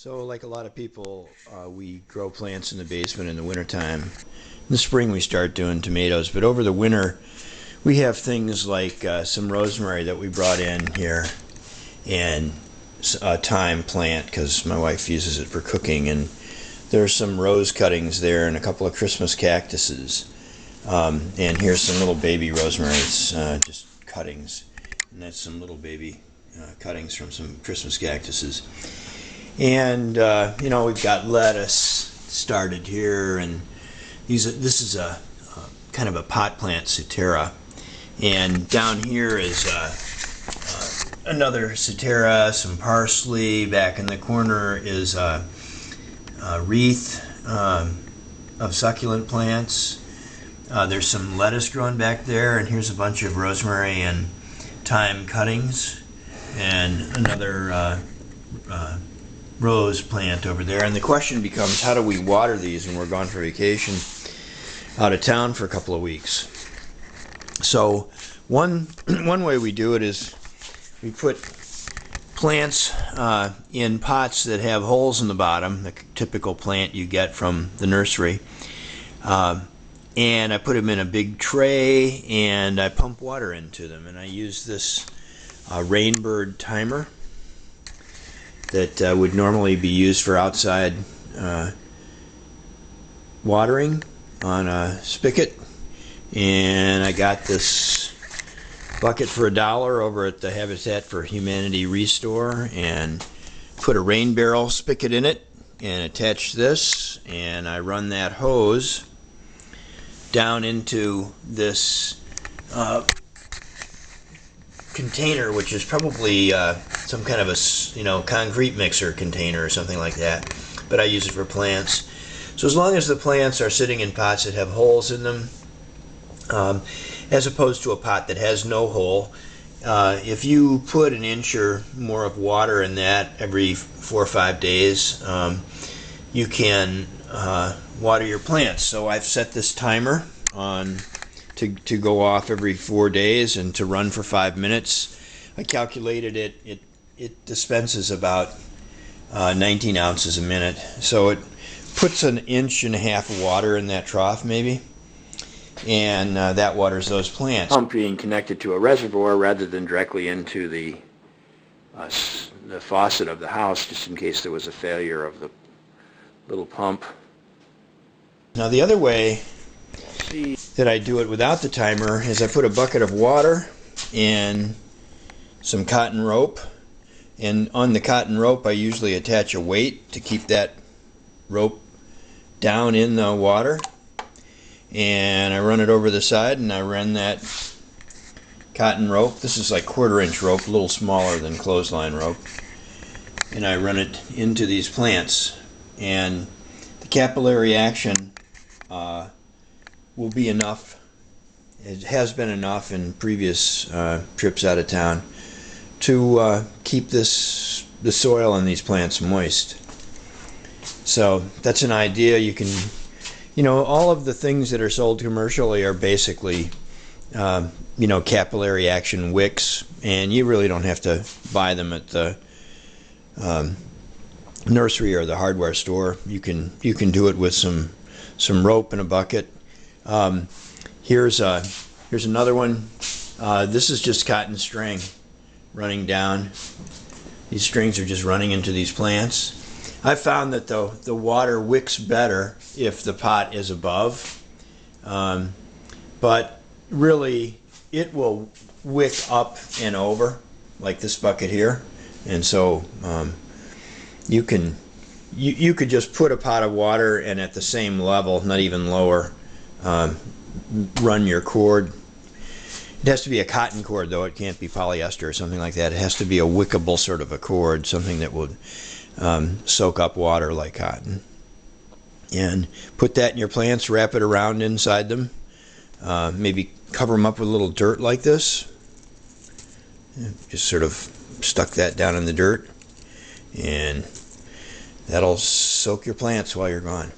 So like a lot of people, we grow plants in the basement in the wintertime. In the spring we start doing tomatoes, but over the winter we have things like some rosemary that we brought in here, and a thyme plant because my wife uses it for cooking, and there's some rose cuttings there and a couple of Christmas cactuses. And here's some little baby rosemary. It's just cuttings, and that's some little baby cuttings from some Christmas cactuses. And we've got lettuce started here, and this is a kind of a pot plant, Cetera. And down here is another Cetera, some parsley. Back in the corner is a wreath of succulent plants. There's some lettuce growing back there, and here's a bunch of rosemary and thyme cuttings, and another rose plant over there. And the question becomes, how do we water these when we're gone for vacation out of town for a couple of weeks? So one way we do it is we put plants in pots that have holes in the bottom, the typical plant you get from the nursery, and I put them in a big tray and I pump water into them, and I use this Rainbird timer that would normally be used for outside watering on a spigot. And I got this bucket for $1 over at the Habitat for Humanity Restore, and put a rain barrel spigot in it and attach this, and I run that hose down into this container, which is probably some kind of a concrete mixer container or something like that, but I use it for plants. So as long as the plants are sitting in pots that have holes in them, as opposed to a pot that has no hole, if you put an inch or more of water in that every 4 or 5 days, you can water your plants. So I've set this timer on to go off every 4 days and to run for 5 minutes. I calculated it dispenses about 19 ounces a minute, so it puts 1.5 inches of water in that trough maybe, and that waters those plants. Pump being connected to a reservoir rather than directly into the faucet of the house, just in case there was a failure of the little pump. Now the other way that I do it without the timer is I put a bucket of water and some cotton rope, and on the cotton rope I usually attach a weight to keep that rope down in the water, and I run it over the side, and I run that cotton rope, this is like 1/4 inch rope, a little smaller than clothesline rope, and I run it into these plants, and the capillary action will be enough. It has been enough in previous trips out of town to keep the soil in these plants moist. So that's an idea. You can, all of the things that are sold commercially are basically capillary action wicks, and you really don't have to buy them at the nursery or the hardware store. You can do it with some rope and a bucket. Here's another one. This is just cotton string running down. These strings are just running into these plants. I found that the water wicks better if the pot is above, but really it will wick up and over like this bucket here, and so you could just put a pot of water and at the same level, not even lower, run your cord. It has to be a cotton cord though, it can't be polyester or something like that. It has to be a wickable sort of a cord, something that would soak up water like cotton. And put that in your plants, wrap it around inside them, maybe cover them up with a little dirt like this. Just sort of stuck that down in the dirt, and that'll soak your plants while you're gone.